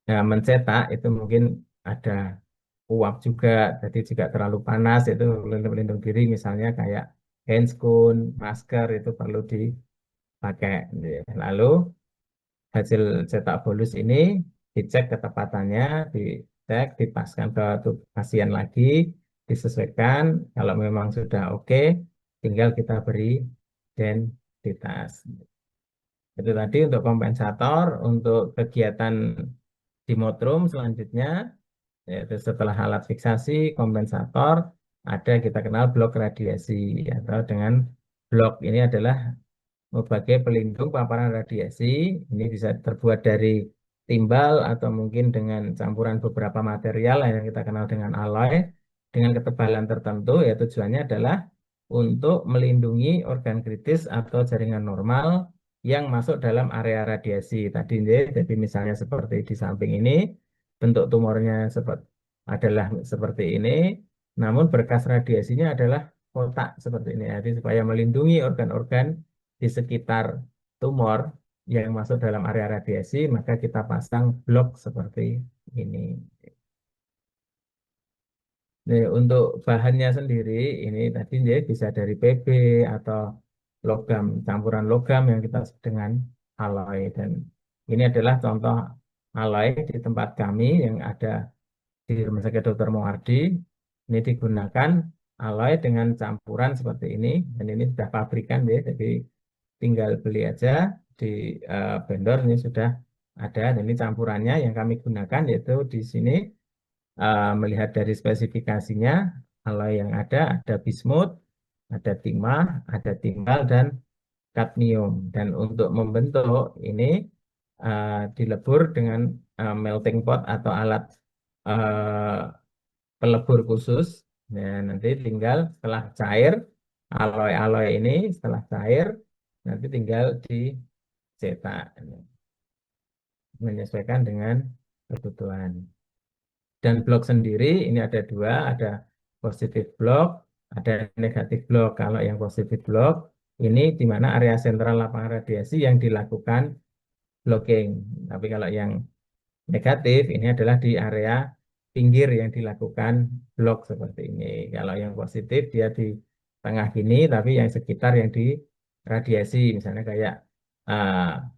mencetak itu mungkin ada uap juga, jadi jika terlalu panas itu pelindung pelindung diri misalnya kayak handscoon, masker itu perlu dipakai. Lalu hasil cetak bolus ini dicek kecepatannya, dicek, dipaskan ke pasien lagi, disesuaikan. Kalau memang sudah oke, tinggal kita beri identitas. Itu tadi untuk kompensator. Untuk kegiatan dimotrum selanjutnya, yaitu setelah alat fiksasi, kompensator, ada kita kenal blok radiasi, atau dengan blok ini adalah sebagai pelindung paparan radiasi. Ini bisa terbuat dari timbal atau mungkin dengan campuran beberapa material yang kita kenal dengan alloy dengan ketebalan tertentu, ya tujuannya adalah untuk melindungi organ kritis atau jaringan normal yang masuk dalam area radiasi tadi. Jadi misalnya seperti di samping ini, bentuk tumornya adalah seperti ini, namun berkas radiasinya adalah kotak seperti ini. Jadi supaya melindungi organ-organ di sekitar tumor yang masuk dalam area radiasi, maka kita pasang blok seperti ini. Nah, untuk bahannya sendiri, ini tadi dia bisa dari PB atau logam, campuran logam yang kita sebut dengan alloy. Dan ini adalah contoh alloy di tempat kami yang ada di Rumah Sakit Dr. Moardi. Ini digunakan alloy dengan campuran seperti ini. Dan ini sudah pabrikan ya, jadi tinggal beli aja di vendor, ini sudah ada. Dan ini campurannya yang kami gunakan yaitu di sini melihat dari spesifikasinya, alloy yang ada bismut, ada timah, ada timbal, dan kadmium. Dan untuk membentuk ini dilebur dengan melting pot atau alat uh, pelebur khusus. Nah, nanti tinggal setelah cair, alloy-alloy ini setelah cair, nanti tinggal dicetak menyesuaikan dengan kebutuhan. Dan blok sendiri ini ada dua, ada positif blok, ada negatif blok. Kalau yang positif blok ini di mana area sentral lapangan radiasi yang dilakukan blocking. Tapi kalau yang negatif ini adalah di area pinggir yang dilakukan blok seperti ini. Kalau yang positif dia di tengah gini, tapi yang sekitar yang di radiasi, misalnya kayak uh,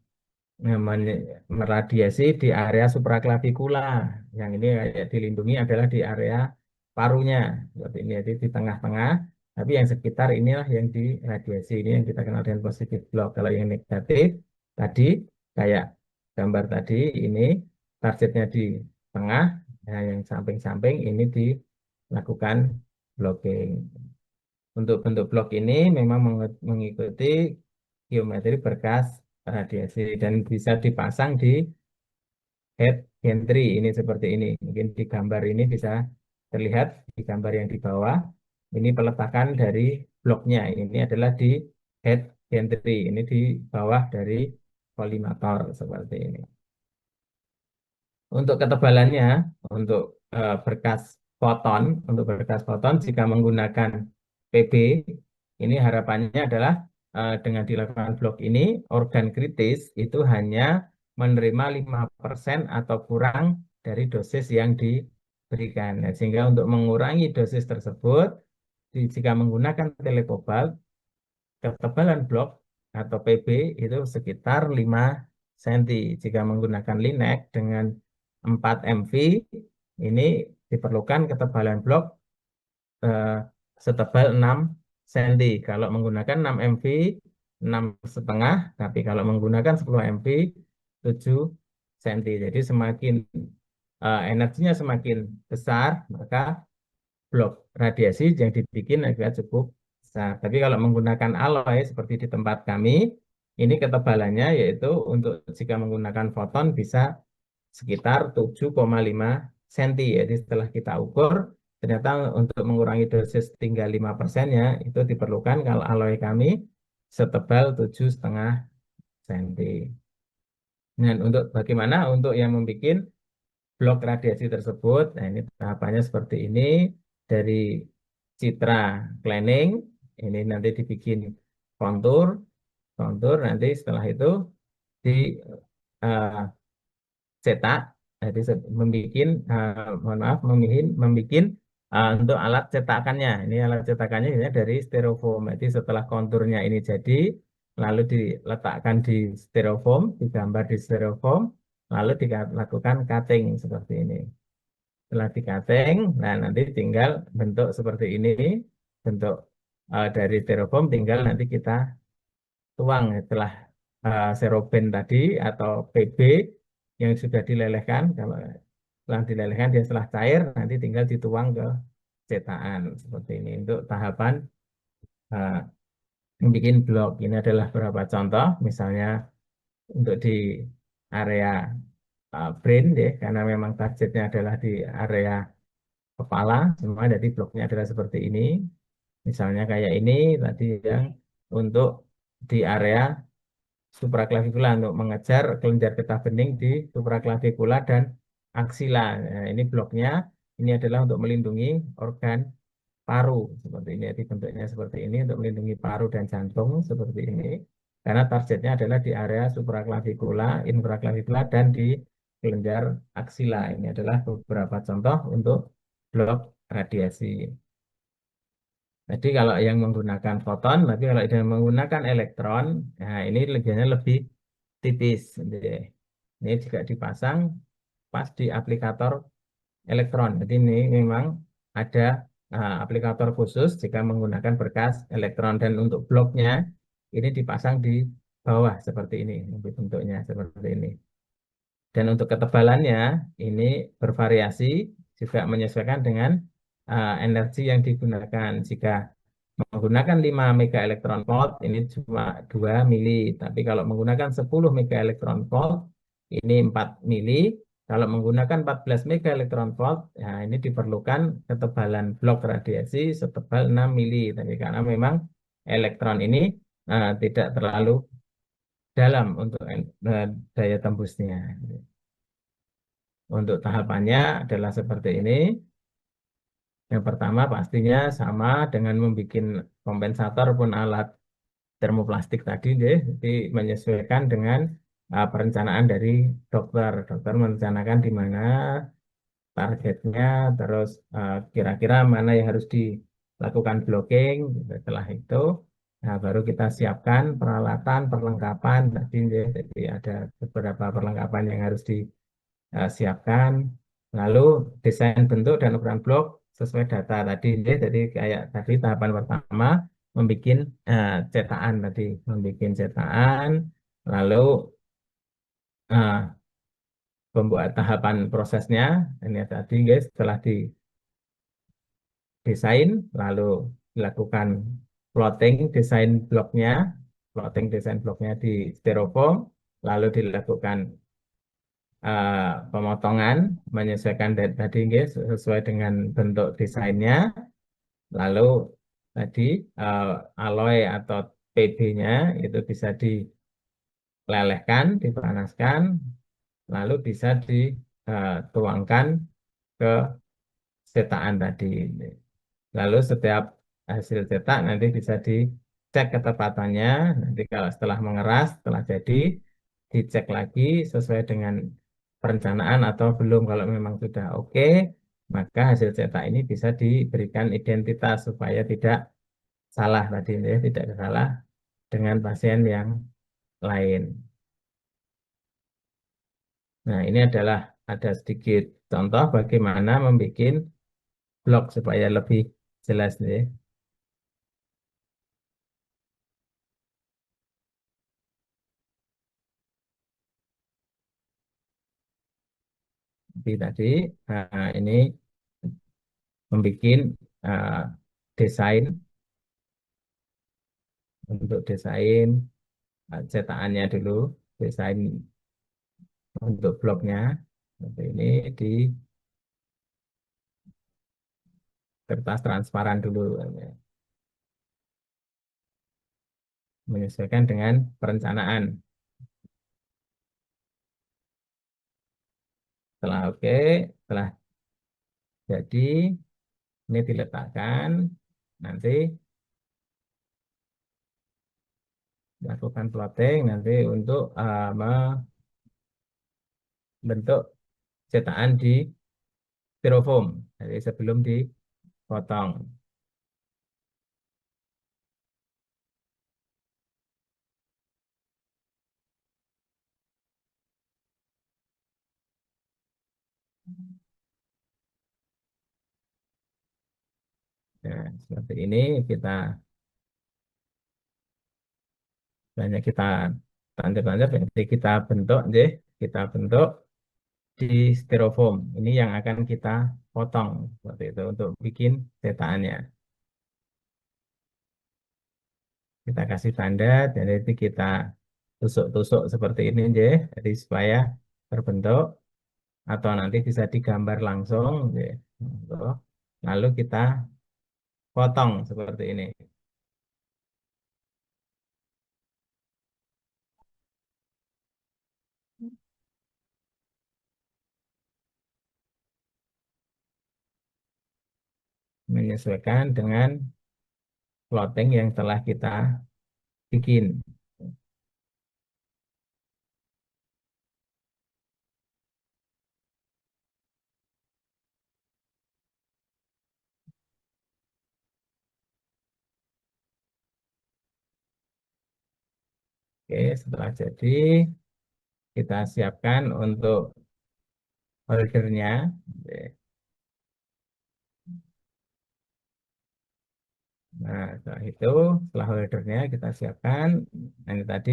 meradiasi di area supraklavikular. Yang ini kayak dilindungi adalah di area parunya seperti ini, jadi di tengah-tengah. Tapi yang sekitar inilah yang diradiasi, ini yang kita kenal dengan positif blok. Kalau yang negatif tadi kayak gambar tadi ini targetnya di tengah, nah yang samping-samping ini dilakukan blocking. Untuk bentuk blok ini memang mengikuti geometri berkas radiasi dan bisa dipasang di head gantry ini seperti ini. Mungkin di gambar ini bisa terlihat di gambar yang di bawah. Ini peletakan dari bloknya. Ini adalah di head gantry. Ini di bawah dari kolimator seperti ini. Untuk ketebalannya, untuk untuk berkas foton jika menggunakan PB, ini harapannya adalah dengan dilakukan blok ini, organ kritis itu hanya menerima 5% atau kurang dari dosis yang diberikan. Nah, sehingga untuk mengurangi dosis tersebut, jika menggunakan telekobalt, ketebalan blok atau PB itu sekitar 5 cm. Jika menggunakan linek dengan 4 MV, ini diperlukan ketebalan blok eh, setebal 6 cm. Kalau menggunakan 6 mV 6,5, tapi kalau menggunakan 10 mV 7 cm. Jadi semakin energinya semakin besar, maka blok radiasi yang dibikin agak cukup besar. Tapi kalau menggunakan alloy seperti di tempat kami, ini ketebalannya yaitu untuk jika menggunakan foton bisa sekitar 7,5 cm. Jadi setelah kita ukur, ternyata untuk mengurangi dosis tinggal 5%-nya itu diperlukan kalau alloy kami setebal 7,5 cm. Dan untuk bagaimana untuk yang membuat blok radiasi tersebut, nah ini tahapannya seperti ini. Dari citra planning, ini nanti dibikin kontur, kontur nanti setelah itu dicetak, jadi membikin, mohon maaf, membikin untuk alat cetakannya. Ini alat cetakannya ini dari styrofoam. Jadi setelah konturnya ini jadi, lalu diletakkan di styrofoam, digambar di styrofoam, lalu dilakukan cutting seperti ini. Setelah di-cutting, nah nanti tinggal bentuk seperti ini, bentuk dari styrofoam tinggal nanti kita tuang setelah seroben tadi atau PB yang sudah dilelehkan. Kalau setelah dilelehkan dia setelah cair, nanti tinggal dituang ke cetakan seperti ini untuk tahapan uh, membuat blok. Ini adalah beberapa contoh, misalnya untuk di area brain ya, karena memang targetnya adalah di area kepala semua, jadi bloknya adalah seperti ini. Misalnya kayak ini tadi yang untuk di area supraklavikular untuk mengejar kelenjar getah bening di supraklavikular dan aksila. Nah, ini bloknya, ini adalah untuk melindungi organ paru seperti ini. Jadi bentuknya seperti ini untuk melindungi paru dan jantung seperti ini. Karena targetnya adalah di area supraklavikular, infraklavikular dan di kelenjar aksila. Ini adalah beberapa contoh untuk blok radiasi. Jadi kalau yang menggunakan foton, tapi kalau yang menggunakan elektron, nah ini legiannya lebih tipis. Ini juga dipasang pas di aplikator elektron. Jadi ini memang ada aplikator khusus jika menggunakan berkas elektron, dan untuk bloknya ini dipasang di bawah seperti ini, bentuknya seperti ini. Dan untuk ketebalannya ini bervariasi juga menyesuaikan dengan energi yang digunakan. Jika menggunakan 5 mega elektron volt ini cuma 2 mili, tapi kalau menggunakan 10 mega elektron volt ini 4 mili. Kalau menggunakan 14 mega elektron volt, ya ini diperlukan ketebalan blok radiasi setebal 6 mili. Tapi karena memang elektron ini tidak terlalu dalam untuk daya tembusnya. Untuk tahapannya adalah seperti ini. Yang pertama pastinya sama dengan membuat kompensator pun alat termoplastik tadi deh, jadi menyesuaikan dengan perencanaan dari dokter. Dokter merencanakan di mana targetnya, terus kira-kira mana yang harus dilakukan blocking. Setelah itu, nah, baru kita siapkan peralatan, perlengkapan tadi deh. Jadi ada beberapa perlengkapan yang harus disiapkan. Lalu desain bentuk dan ukuran blok sesuai data tadi deh. Jadi kayak tadi tahapan pertama membuat cetakan tadi, membuat cetakan, lalu uh, pembuat tahapan prosesnya ini tadi guys, setelah didesain lalu dilakukan plotting desain bloknya di styrofoam, lalu dilakukan uh, pemotongan menyesuaikan tadi guys sesuai dengan bentuk desainnya, lalu tadi alloy atau PB-nya itu bisa dilelehkan, dipanaskan, lalu bisa dituangkan ke cetakan tadi. Lalu setiap hasil cetak nanti bisa dicek ketepatannya. Nanti kalau setelah mengeras, setelah jadi, dicek lagi sesuai dengan perencanaan atau belum. Kalau memang sudah oke, maka hasil cetak ini bisa diberikan identitas supaya tidak salah tadi, ya, tidak salah dengan pasien yang lain. Nah, ini adalah ada sedikit contoh bagaimana membuat blok supaya lebih Jelas nih. Jadi tadi ini membuat desain untuk desain cetakannya dulu, desain untuk bloknya. Seperti ini di kertas transparan dulu, menyesuaikan dengan perencanaan. Setelah oke, setelah jadi ini diletakkan, nanti lakukan plotting nanti untuk membentuk cetakan di styrofoam. Jadi sebelum dipotong. Nah, seperti ini kita banyak kita tancap-tancap, nanti kita bentuk, kita bentuk di styrofoam. Ini yang akan kita potong seperti itu untuk bikin cetakannya. Kita kasih tanda, dan nanti kita tusuk-tusuk seperti ini, jadi supaya terbentuk, atau nanti bisa digambar langsung, lalu kita potong seperti ini. Menyesuaikan dengan plotting yang telah kita bikin. Oke, setelah jadi, kita siapkan untuk holdernya. Oke. Nah, setelah itu, setelah holdernya kita siapkan. Nah, ini tadi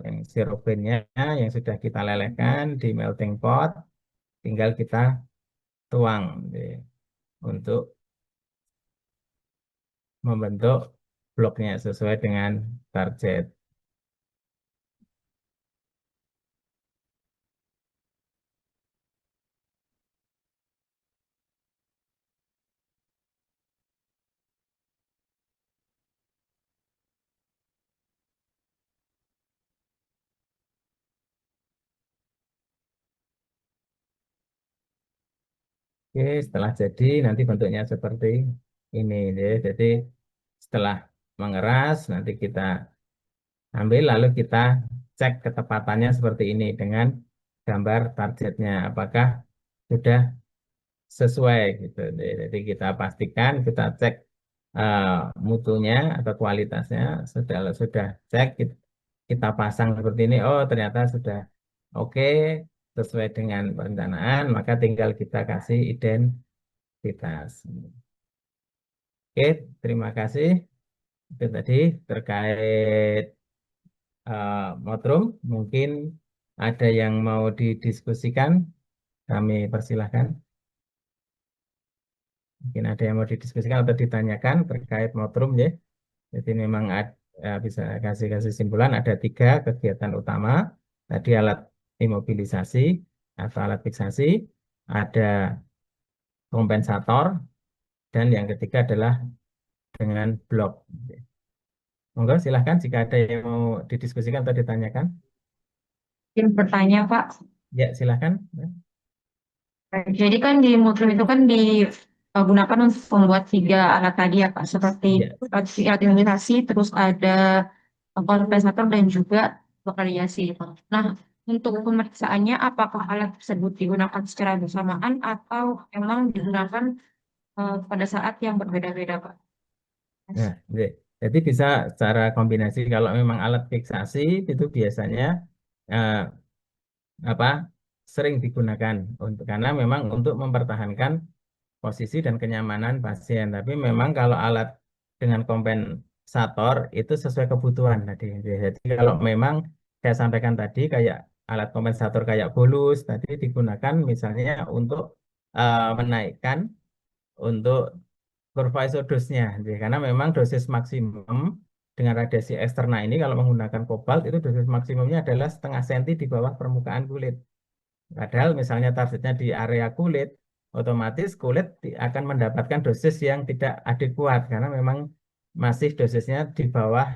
yang sirupennya yang sudah kita lelehkan di melting pot, tinggal kita tuang untuk membentuk bloknya sesuai dengan target. Oke, setelah jadi nanti bentuknya seperti ini. Jadi setelah mengeras, nanti kita ambil lalu kita cek ketepatannya seperti ini dengan gambar targetnya. Apakah sudah sesuai gitu. Jadi kita pastikan, kita cek eh, mutunya atau kualitasnya. Sudah cek, kita pasang seperti ini. Oh, ternyata sudah oke, sesuai dengan perencanaan, maka tinggal kita kasih identitas. Oke, terima kasih. Itu tadi terkait Motrum. Mungkin ada yang mau didiskusikan, kami persilahkan. Mungkin ada yang mau didiskusikan atau ditanyakan terkait Motrum, ya. Jadi memang bisa kasih kesimpulan, ada 3 kegiatan utama. Tadi alat imobilisasi atau alat fiksasi, ada kompensator, dan yang ketiga adalah dengan blok. Monggo silahkan jika ada yang mau didiskusikan atau ditanyakan. Yang bertanya, Pak. Ya, silahkan. Jadi kan di Moodle itu kan digunakan untuk membuat 3 alat tadi ya, Pak. Seperti Ya, alat imunisasi, terus ada kompensator dan juga lokalisasi. Nah, untuk pemeriksaannya, apakah alat tersebut digunakan secara bersamaan atau emang digunakan pada saat yang berbeda-beda, Pak? nah, jadi bisa secara kombinasi. Kalau memang alat fiksasi itu biasanya eh, apa sering digunakan karena memang untuk mempertahankan posisi dan kenyamanan pasien. Tapi memang kalau alat dengan kompensator itu sesuai kebutuhan tadi. Jadi kalau memang saya sampaikan tadi kayak alat kompensator kayak bolus tadi digunakan misalnya untuk menaikkan untuk kurva isodosnya. Jadi, karena memang dosis maksimum dengan radiasi eksternal ini kalau menggunakan kobalt itu dosis maksimumnya adalah setengah senti di bawah permukaan kulit. Padahal misalnya targetnya di area kulit, otomatis kulit akan mendapatkan dosis yang tidak adekuat karena memang masih dosisnya di bawah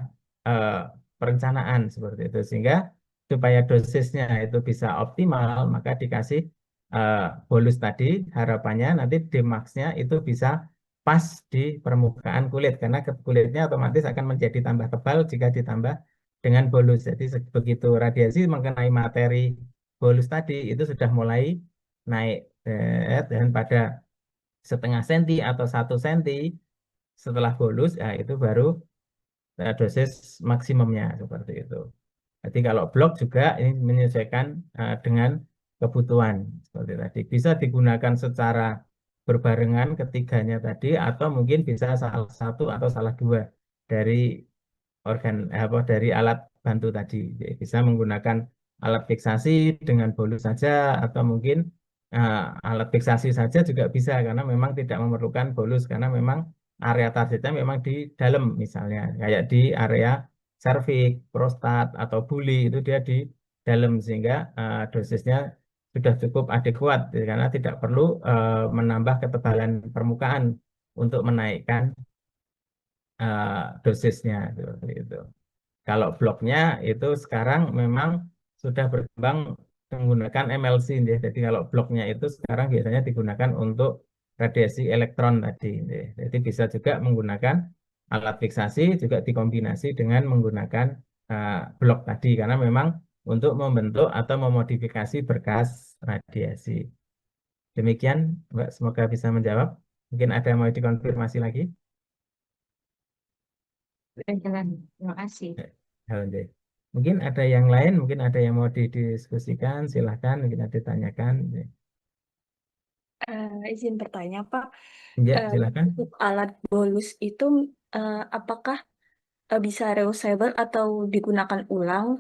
eh, perencanaan seperti itu. Sehingga supaya dosisnya itu bisa optimal, maka dikasih eh, bolus tadi, harapannya nanti Dmax-nya itu bisa pas di permukaan kulit karena kulitnya otomatis akan menjadi tambah tebal jika ditambah dengan bolus. Jadi begitu radiasi mengenai materi bolus tadi itu sudah mulai naik dan pada setengah senti atau 1 senti setelah bolus ya itu baru dosis maksimumnya seperti itu. Jadi kalau blok juga ini menyesuaikan dengan kebutuhan seperti tadi. Bisa digunakan secara berbarengan ketiganya tadi atau mungkin bisa salah satu atau salah dua dari apa dari alat bantu tadi. Jadi bisa menggunakan alat fiksasi dengan bolus saja atau mungkin eh, alat fiksasi saja juga bisa karena memang tidak memerlukan bolus karena memang area targetnya memang di dalam misalnya kayak di area serviks, prostat atau buli itu dia di dalam sehingga dosisnya sudah cukup adekuat karena tidak perlu menambah ketebalan permukaan untuk menaikkan dosisnya seperti itu. Kalau bloknya itu sekarang memang sudah berkembang menggunakan MLC. Ya. Jadi kalau bloknya itu sekarang biasanya digunakan untuk radiasi elektron tadi. Ya. Jadi bisa juga menggunakan alat fiksasi juga dikombinasi dengan menggunakan blok tadi karena memang untuk membentuk atau memodifikasi berkas radiasi. Demikian, Mbak, semoga bisa menjawab. Mungkin ada yang mau dikonfirmasi lagi? Sudah jalan. Terima kasih. Halo, Jay. Mungkin ada yang lain, mungkin ada yang mau didiskusikan, silahkan, mungkin ada ditanyakan. Izin bertanya, Pak. Ya, silahkan. Untuk alat bolus itu apakah bisa reusable atau digunakan ulang?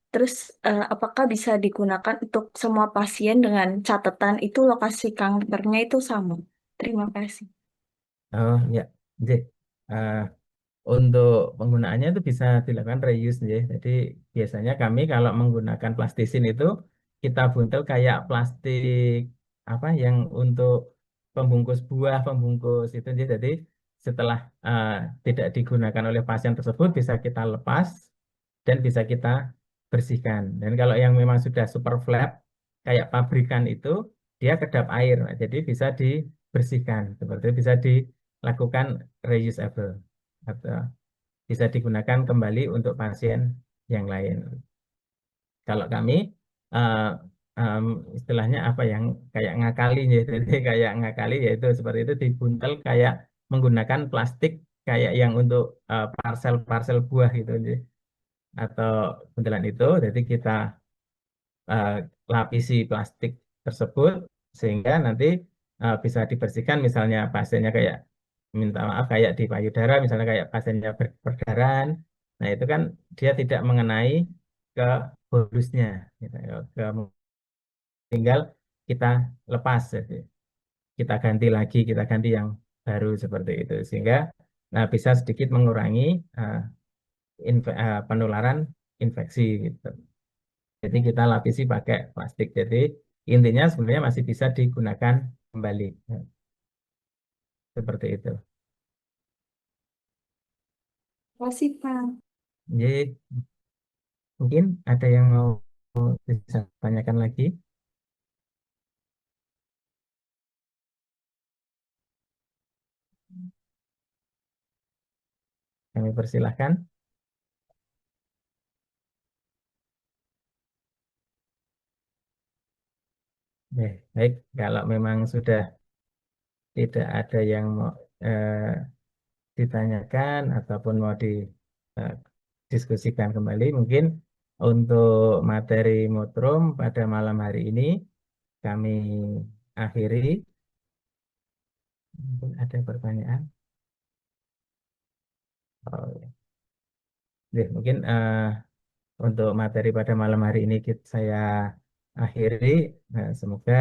Terus apakah bisa digunakan untuk semua pasien dengan catatan itu lokasi kankernya itu sama? Terima kasih. Oh, ya, Jay. Eh, untuk penggunaannya itu bisa dilakukan reuse, Jay. Jadi biasanya kami kalau menggunakan plastisin itu kita buntel kayak plastik apa yang untuk pembungkus buah, pembungkus itu, Jay. Jadi setelah eh, tidak digunakan oleh pasien tersebut bisa kita lepas dan bisa kita bersihkan. Dan kalau yang memang sudah super flat kayak pabrikan itu dia kedap air, jadi bisa dibersihkan seperti itu, bisa dilakukan reusable atau bisa digunakan kembali untuk pasien yang lain. Kalau kami eh, em, istilahnya apa yang kayak ngakali ya, jadi kayak ngakali yaitu seperti itu dibuntel kayak menggunakan plastik kayak yang untuk parcel-parcel buah gitu atau buntelan itu, jadi kita eh, lapisi plastik tersebut sehingga nanti bisa dibersihkan misalnya pasiennya kayak minta maaf kayak di payudara misalnya kayak pasiennya perdarahan, nah itu kan dia tidak mengenai ke bolusnya gitu, ya, tinggal kita lepas jadi kita ganti lagi kita ganti yang baru seperti itu sehingga nah bisa sedikit mengurangi eh, penularan infeksi gitu. Jadi kita lapisi pakai plastik. Jadi intinya sebenarnya masih bisa digunakan kembali. Ya, seperti itu. Terima kasih, Pak. Jadi mungkin ada yang mau bisa tanyakan lagi. Kami persilahkan. Baik, kalau memang sudah tidak ada yang mau ditanyakan ataupun mau didiskusikan kembali, mungkin untuk materi Motrum pada malam hari ini kami akhiri. Mungkin ada pertanyaan? Oh, ya. Deh, mungkin untuk materi pada malam hari ini saya akhiri. Semoga